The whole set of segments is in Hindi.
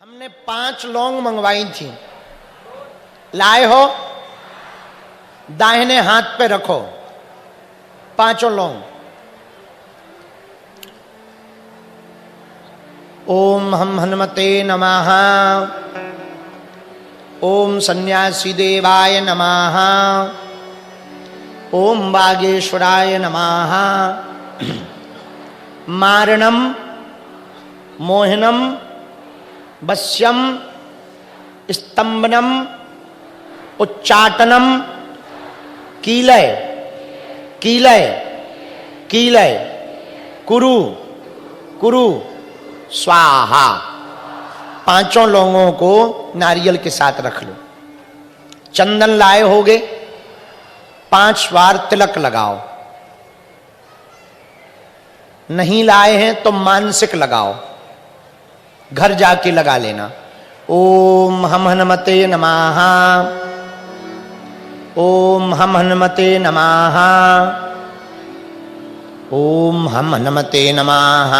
हमने 5 लौंग मंगवाई थी, लाए हो? दाहिने हाथ पे रखो 5 लौंग। ओम हम हनुमते नमः। ओम सन्यासी देवाय नमः। ओम बागेश्वराय नमः। मारणम मोहनम वश्यम स्तंभनम उच्चाटनम कीलय कीलय कीलय कुरु कुरु स्वाहा। 5 लौंगों को नारियल के साथ रख लो। चंदन लाए होगे, 5 बार तिलक लगाओ। नहीं लाए हैं तो मानसिक लगाओ, घर जाके लगा लेना। ओम हम हनुमते नमः। ओम हम हनुमते नमः। ओम हम हनुमते नमः।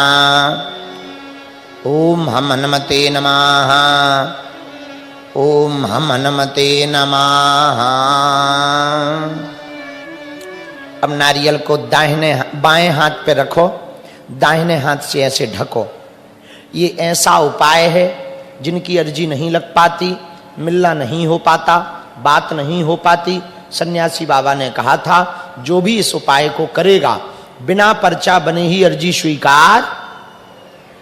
ओम हम हनुमते नमः। ओम हम हनुमते नमः। अब नारियल को दाहिने बाएं हाथ पे रखो, दाहिने हाथ से ऐसे ढको। ये ऐसा उपाय है जिनकी अर्जी नहीं लग पाती, मिलना नहीं हो पाता, बात नहीं हो पाती। सन्यासी बाबा ने कहा था जो भी इस उपाय को करेगा बिना पर्चा बने ही अर्जी स्वीकार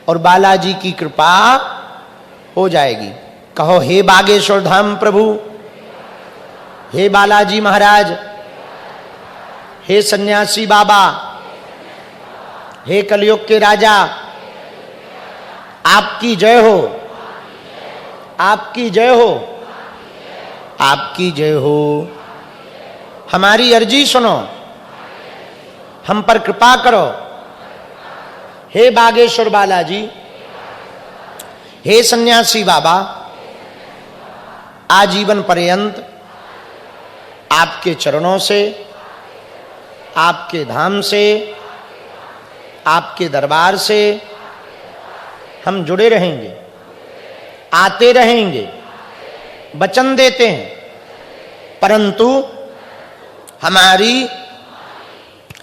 और बालाजी की कृपा हो जाएगी। कहो हे बागेश्वर धाम प्रभु, हे बालाजी महाराज, हे सन्यासी बाबा, हे कलयुग के राजा, आपकी जय हो, आपकी जय हो, आपकी जय हो। हमारी अर्जी सुनो, हम पर कृपा करो। हे बागेश्वर बालाजी, हे सन्यासी बाबा, आजीवन पर्यंत आपके चरणों से, आपके धाम से, आपके दरबार से हम जुड़े रहेंगे, आते रहेंगे, वचन देते हैं। परंतु हमारी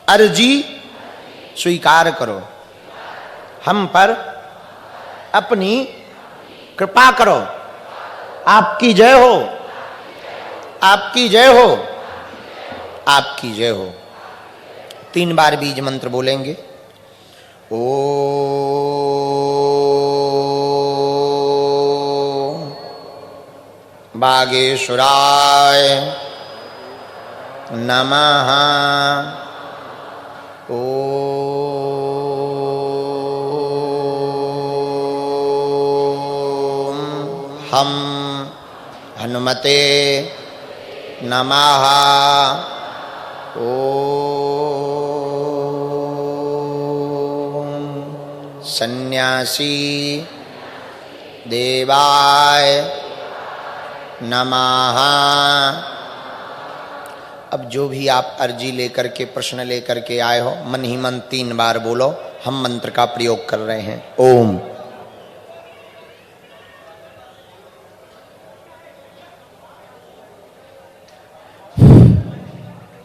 अर्जी स्वीकार करो, हम पर अपनी कृपा करो। आपकी जय हो, आपकी जय हो, आपकी जय हो। 3 बार बीज मंत्र बोलेंगे। ओ बागेश्वराय नमः। ओम हम हनुमते नमः। ओम सन्यासी देवाय नमः। अब जो भी आप अर्जी लेकर के, प्रश्न लेकर के आए हो, मन ही मन 3 बार बोलो। हम मंत्र का प्रयोग कर रहे हैं। ओम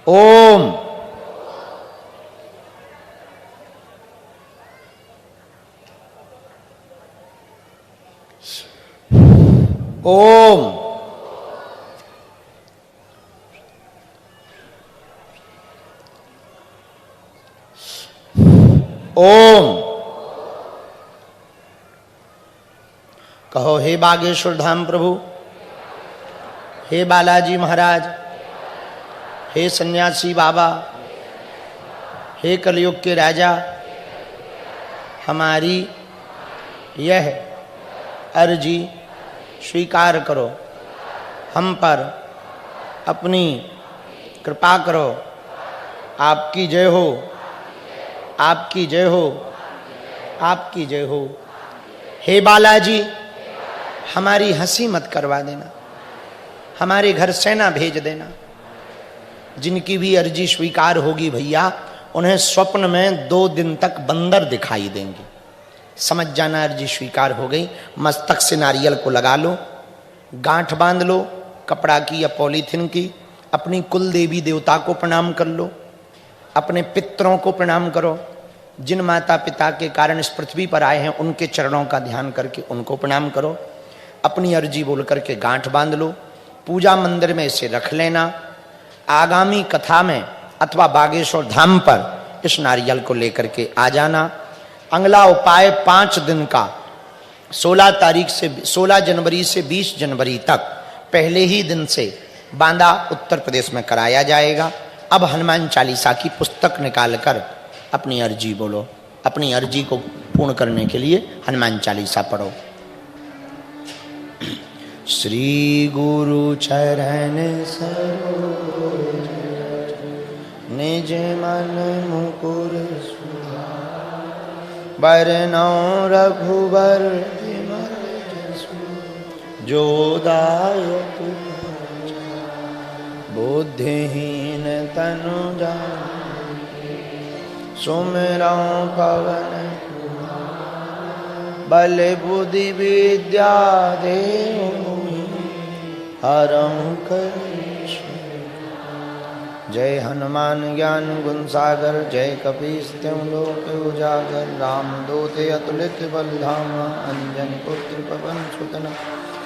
ओम ओम ओम। कहो हे बागेश्वर धाम प्रभु, हे बालाजी महाराज, हे सन्यासी बाबा, हे कलयुग के राजा, हमारी यह अर्जी स्वीकार करो, हम पर अपनी कृपा करो। आपकी जय हो, आपकी जय हो, आपकी जय हो। हे बालाजी, हमारी हंसी मत करवा देना, हमारे घर सेना भेज देना। जिनकी भी अर्जी स्वीकार होगी भैया, उन्हें स्वप्न में 2 दिन तक बंदर दिखाई देंगे। समझ जाना अर्जी स्वीकार हो गई। मस्तक से नारियल को लगा लो, गांठ बांध लो कपड़ा की या पॉलीथिन की, अपनी कुल देवी देवता को प्रणाम कर लो, अपने पितरों को प्रणाम करो, जिन माता पिता के कारण इस पृथ्वी पर आए हैं उनके चरणों का ध्यान करके उनको प्रणाम करो, अपनी अर्जी बोल करके गांठ बांध लो, पूजा मंदिर में इसे रख लेना। आगामी कथा में अथवा बागेश्वर धाम पर इस नारियल को लेकर के आ जाना। अगला उपाय 5 दिन का 16 जनवरी से 20 जनवरी तक पहले ही दिन से बांदा उत्तर प्रदेश में कराया जाएगा। अब हनुमान चालीसा की पुस्तक निकालकर अपनी अर्जी बोलो, अपनी अर्जी को पूर्ण करने के लिए हनुमान चालीसा पढ़ो। श्री गुरु चरण सरोज निज मन मुकुर बरनौ रघुबर जो दायक बुद्धिहीन तनु जान सुमिरौ पवन बल बुद्धि विद्या देव हरं कलेश। जय हनुमान ज्ञान गुण सागर जय कपीस त्यों लोक उजागर रामदूत अतुलित बलधामा अंजन पुत्र पवन सुत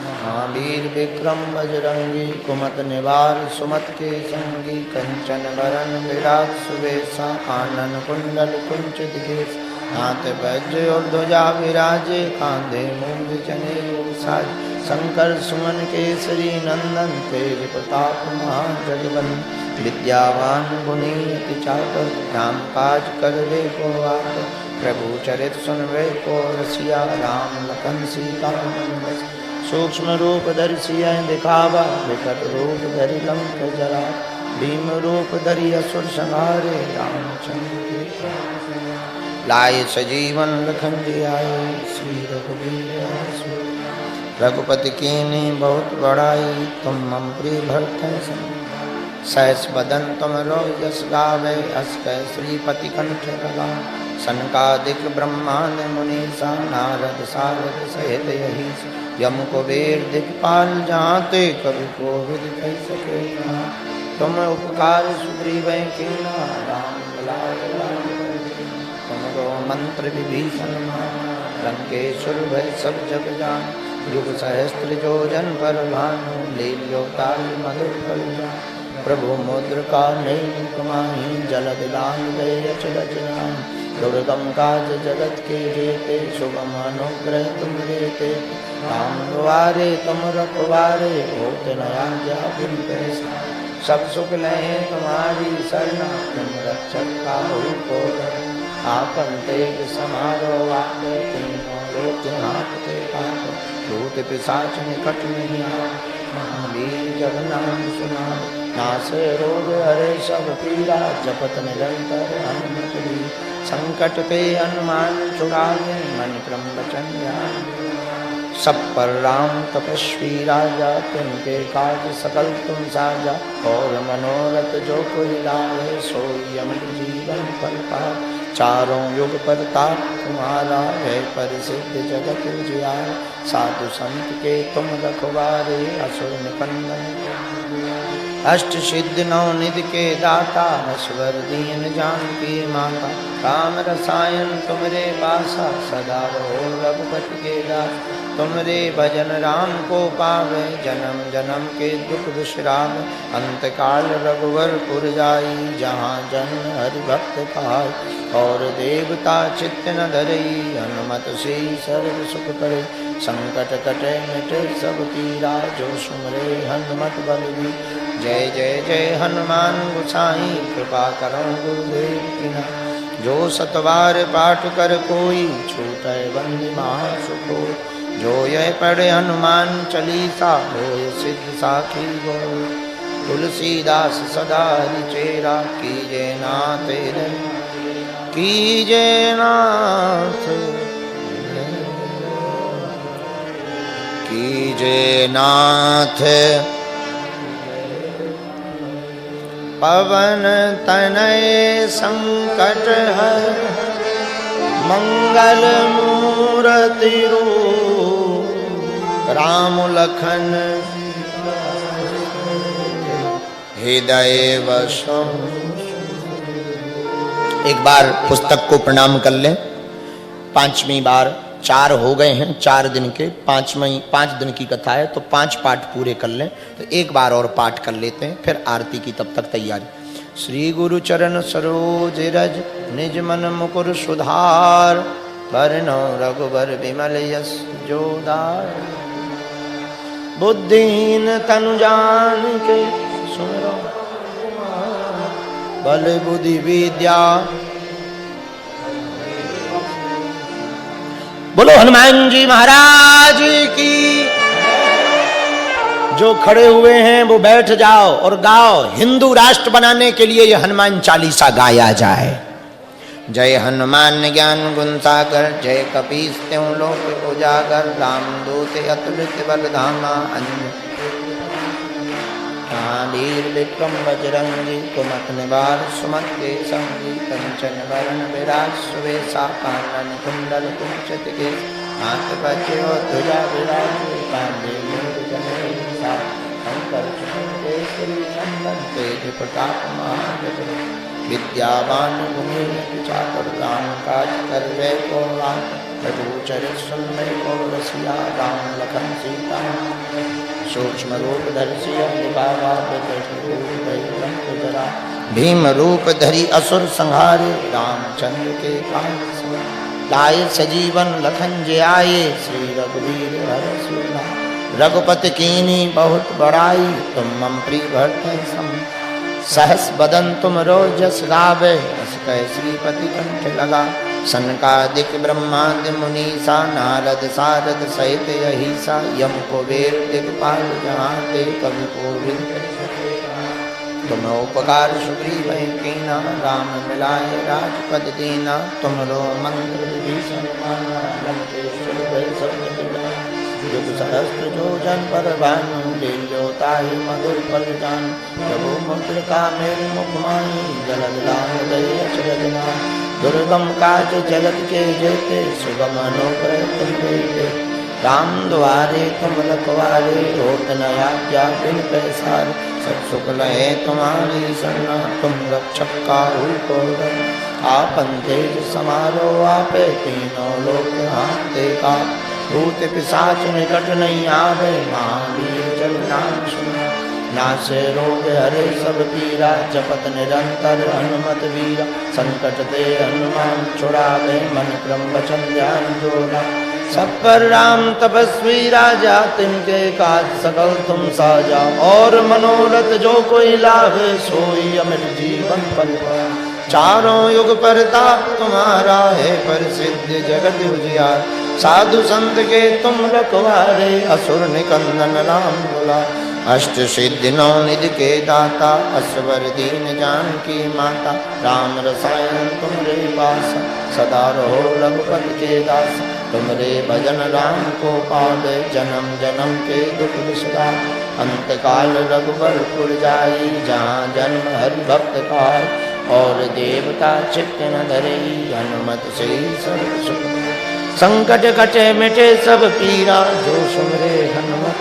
महावीर विक्रम बजरंगी कुमत निवार सुमत के संगी कंचन वरण विराट सुवेशा आनन कुंडल कुंचित केश हाथ वज्र और ध्वजा विराजे कांधे मूंज जनेऊ साज शंकर सुमन केसरी नंदन तेज प्रताप महाजगवंदन विद्यावान गुणी अति चातुर राम काज करवे को आतुर प्रभु चरित सुनवे को रसिया राम लखन सीता मन सूक्ष्म रूप धरि दिखावा विकट रूप धरि लंक जरा भीम रूप धरि असुर संहारे रामचंद्र लाए सजीवन लखन जियाए श्री रघुवीर रघुपति कीन्ही बहुत बड़ाई तुम मम प्रिय भरत सहस बदन तुम रो यश गावे अस कह श्रीपति कंठ लगा सनकादिक ब्रह्मांड मुनीसा नारद सारद सहित यही यम कुबेर दिक्पाल जाते कवि कोविद कह सके तुम उपकार सुग्रीव कीना राम तुमरो मंत्र विभीषण लंकेश्वर भय सब जग जान युग सहस्त्र जो जन पर भानु लील्यो ताल मधुर फल प्रभु मुद्रिका नहीं कमाही जलद लाल गए अचरज राम दुर्गम काज जगत के जेते शुभम अनुग्रह तुम देते राम द्वारे तुम रखवारे होते नया जा बिन पैसा सब सुख लहे तुम्हारी शरणा तुम रक्षक काहू को आपन तेज समारो आके तीनों लोक हाथते पाको भूत पिशाच निकट नहीं आओ महावीर जब नाम सुनाओ नासे रोग हरे सब पीरा जपत निरंतर हनुमत वीर संकट पे हनुमान छुड़ावे मन क्रम वचन ध्यान सब पर राम तपस्वी राजा तिनके काज सकल तुम साजा और मनोरथ जो कोई लावे सोई अमर जीवन फल पाए चारों युग प्रताप तुम्हारा है परिसिद्ध जगत उजियार साधु संत के तुम रखवारे असुर निकंदन अष्ट सिद्ध नौ निधि के दाता नश्वर दीन जानकी माता राम रसायन तुमरे पासा सदा रहो रघुपति के दास तुमरे भजन राम को पावे जन्म जन्म के दुख विश्राम अंत काल रघुवर पुर जाई जहाँ जन हरि भक्त पाए और देवता चित्त न धरई हनुमत से सर्व सुख करे संकट कटे मिटे सब पीरा जो सुमरे हनुमत बलवी जय जय जय हनुमान गोसाई कृपा करो गुरुदेव की ना जो सतवार पाठ कर कोई छूटे बंदी महासुखो जो यह पढ़े हनुमान चालीसा होय सिद्ध साखी गो तुलसीदास सदा हरिचेरा कीजे नाथ कीजे नाथ कीजे नाथ पवन तनय संकट हर मंगल मूर्ति रूप राम लखन हृदय वसम। एक बार पुस्तक को प्रणाम कर लें। पांचवी बार, 4 हो गए हैं 4 दिन के, 5 दिन की कथा है तो 5 पाठ पूरे कर लें। तो एक बार और पाठ कर लेते हैं, फिर आरती की तब तक तैयारी। श्री गुरु चरण सरोज रज निज मन मुकुर सुधार, वरनो रघुबर विमल यश जोदार। बुद्धिहीन तनु जान के सुमिरो, बल बुद्धि विद्या। बोलो हनुमान जी महाराज की। जो खड़े हुए हैं वो बैठ जाओ और गाओ। हिंदू राष्ट्र बनाने के लिए यह हनुमान चालीसा गाया जाए। जय हनुमान ज्ञान गुण सागर, जय कपीस त्यों लोक उजागर। रामदूत अतुलित बल धामा, वीर विक्रम बजरंगी। कुमत निवार सुमत के संगी, कंचन वरण विराज सुवेशा। कानन कुंडल कुंचित के, हाथ बज्रो ध्वजा विराजे। कांधे मूंज जनेऊ, शंकर चूड़ केसरी नंदन। तेज प्रताप महाजगत, विद्यावान गुणी चातुर। राम काज करवे को राम, रघुचरित सुनवे को रसिया। राम लखन सीता सूक्ष्म रूप धरि जरा। भीम रूप धरि असुर संहारे, रामचंद्र के काज लाए सजीवन लखन जे आए। श्री रघुवीर हर सुना, रघुपति कीनी बहुत बड़ाई। तुम मम प्रिय भरते सम, सहस बदन तुम रोजस गावे। अस कह श्रीपति कंठ लगा, सनकादिक ब्रह्मादि मुनीसा। नारद सारद सहित अहिसा, यम कुबेर दिक्पाल जहाँ ते। कवि कोविद तुम उपकार सुग्रीव कीना, राम मिलाए राजपद दीना। तुमरो मंत्र विभीषण माना, लंकेश्वर भय सब मिटा। युग सहस्त्र योजन पर भानु, लील्यो ताहि मधुर फल जान। प्रभु मुद्रिका मेल मुख माही, जलद लांग गए अचरज नाम। दुर्गम काज जगत के जेते, सुगम अनुग्रह तुम देते। राम द्वारे तुम रखवारे, होत न आज्ञा बिन पैसार। सब सुख लहे तुम्हारी सरना, तुम रक्षक काहू को डर। आपन तेज समारो आपे, तीनों लोक हाथे का। भूत पिशाच निकट नहीं आवे, महावीर जब नाम सुना। नासे रोग हरे सब पीरा, जपत निरंतर हनुमत वीरा। संकट ते हनुमान छुड़ावे, मन क्रम वचन ध्यान जोड़ा। सब पर राम तपस्वी राजा, तिनके काज सकल तुम साजा। और मनोरथ जो कोई लाभे, सोई अमित जीवन फल पाए। चारों युग परताप तुम्हारा है, प्रसिद्ध जगत उजियार। साधु संत के तुम रखवारे, असुर निकंदन राम बुला। अष्ट सिद्धि नौ निधि के दाता, असवर दीन जानकी माता। राम रसायन तुमरे पास, सदा रहो रघुपति के दास। तुमरे भजन राम को पावे, जन्म जन्म के दुख विसरा। अंत काल रघुबरपुर जाई, जहाँ जन्म हरि भक्त पाए। और देवता चित्त न धरे, हनुमत से सर्व सुख। संकट कटे मिटे सब पीरा, जो सुमरे हनुमत।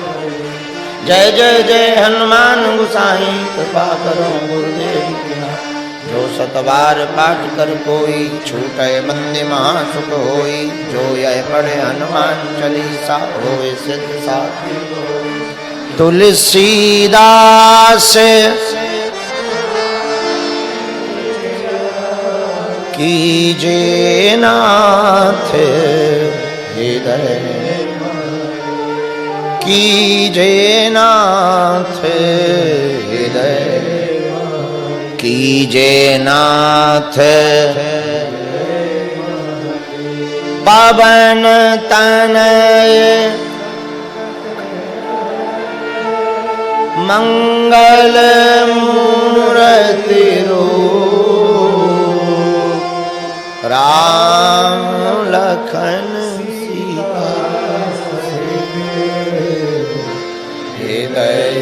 जय जय जय हनुमान गोसाई, कृपा करो गुरुदेव की नाथ। जो सतबार पाठ कर कोई, छूटे बंदे महासुख होई। जो यह पढ़े हनुमान चालीसा, होए सिद्ध साखी। तुलसीदास कीजे नाथ हृदय, कीजे नाथ हृदय। कीजे नाथ पवन तनय, मंगल मूर्ति रूप राम लखन सीता। हृदय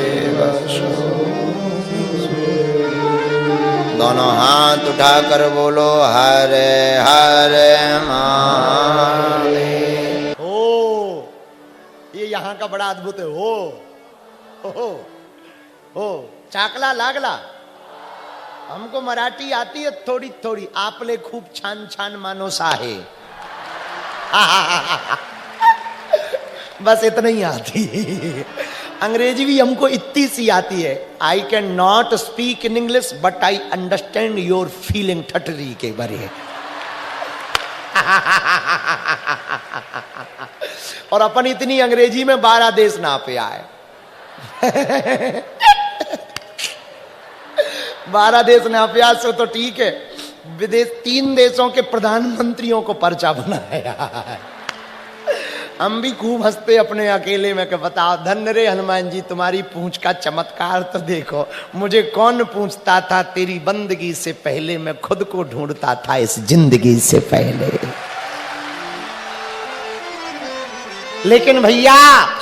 दोनों हाथ उठाकर बोलो हरे हरे महादेव। हो, ये यहाँ का बड़ा अद्भुत है। हो चाकला लागला। हमको मराठी आती है थोड़ी थोड़ी, आपले खूब छान छान मानो साहे। बस इतना ही आती है। अंग्रेजी भी हमको इतनी सी आती है। I can not speak in English but I understand your feeling ठटरी के बारे। और अपन इतनी अंग्रेजी में 12 देश ना पे आए। 12 देश ना पे आए तो ठीक है, विदेश 3 देशों के प्रधानमंत्रियों को पर्चा बनाया। हम भी खूब हंसते अपने अकेले में कि बताओ धन्य रे हनुमान जी, तुम्हारी पूंछ का चमत्कार तो देखो। मुझे कौन पूछता था तेरी बंदगी से पहले, मैं खुद को ढूंढता था इस जिंदगी से पहले। लेकिन भैया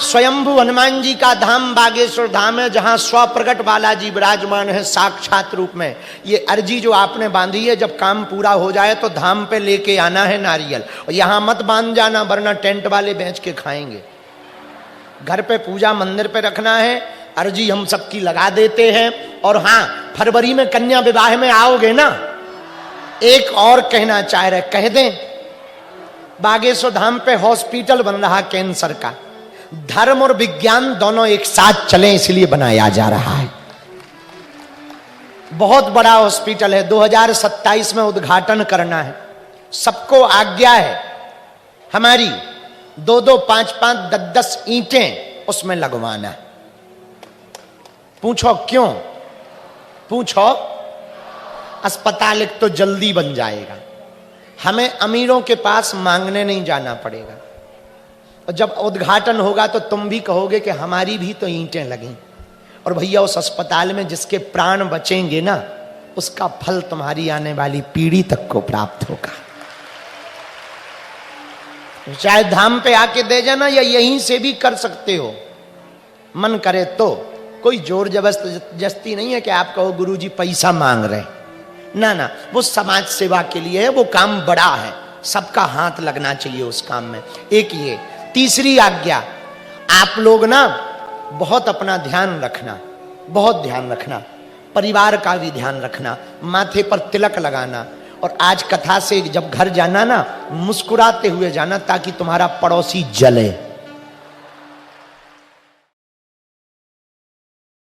स्वयंभू हनुमान जी का धाम बागेश्वर धाम है, जहां स्वप्रगट बालाजी विराजमान है साक्षात रूप में। ये अर्जी जो आपने बांधी है, जब काम पूरा हो जाए तो धाम पे लेके आना है नारियल। और यहां मत बांध जाना, वरना टेंट वाले बेच के खाएंगे। घर पे पूजा मंदिर पे रखना है। अर्जी हम सबकी लगा देते हैं। और हाँ, फरवरी में कन्या विवाह में आओगे ना, एक और कहना चाह रहे, कह दें। बागेश्वर धाम पे हॉस्पिटल बन रहा कैंसर का। धर्म और विज्ञान दोनों एक साथ चले, इसलिए बनाया जा रहा है। बहुत बड़ा हॉस्पिटल है। 2027 में उद्घाटन करना है। सबको आज्ञा है हमारी 2-2, 5-5, 10-10 ईंटें उसमें लगवाना है। पूछो क्यों? पूछो। अस्पताल एक तो जल्दी बन जाएगा, हमें अमीरों के पास मांगने नहीं जाना पड़ेगा। और जब उद्घाटन होगा तो तुम भी कहोगे कि हमारी भी तो ईंटें लगी। और भैया उस अस्पताल में जिसके प्राण बचेंगे ना, उसका फल तुम्हारी आने वाली पीढ़ी तक को प्राप्त होगा। चाहे धाम पे आके दे जाना या यहीं से भी कर सकते हो, मन करे तो। कोई जोर जबरदस्ती नहीं है कि आप कहो गुरुजी पैसा मांग रहे। ना ना, वो समाज सेवा के लिए है, वो काम बड़ा है, सबका हाथ लगना चाहिए उस काम में। एक ये। तीसरी आज्ञा, आप लोग ना बहुत अपना ध्यान रखना, बहुत ध्यान रखना, परिवार का भी ध्यान रखना, माथे पर तिलक लगाना। और आज कथा से जब घर जाना ना, मुस्कुराते हुए जाना, ताकि तुम्हारा पड़ोसी जले।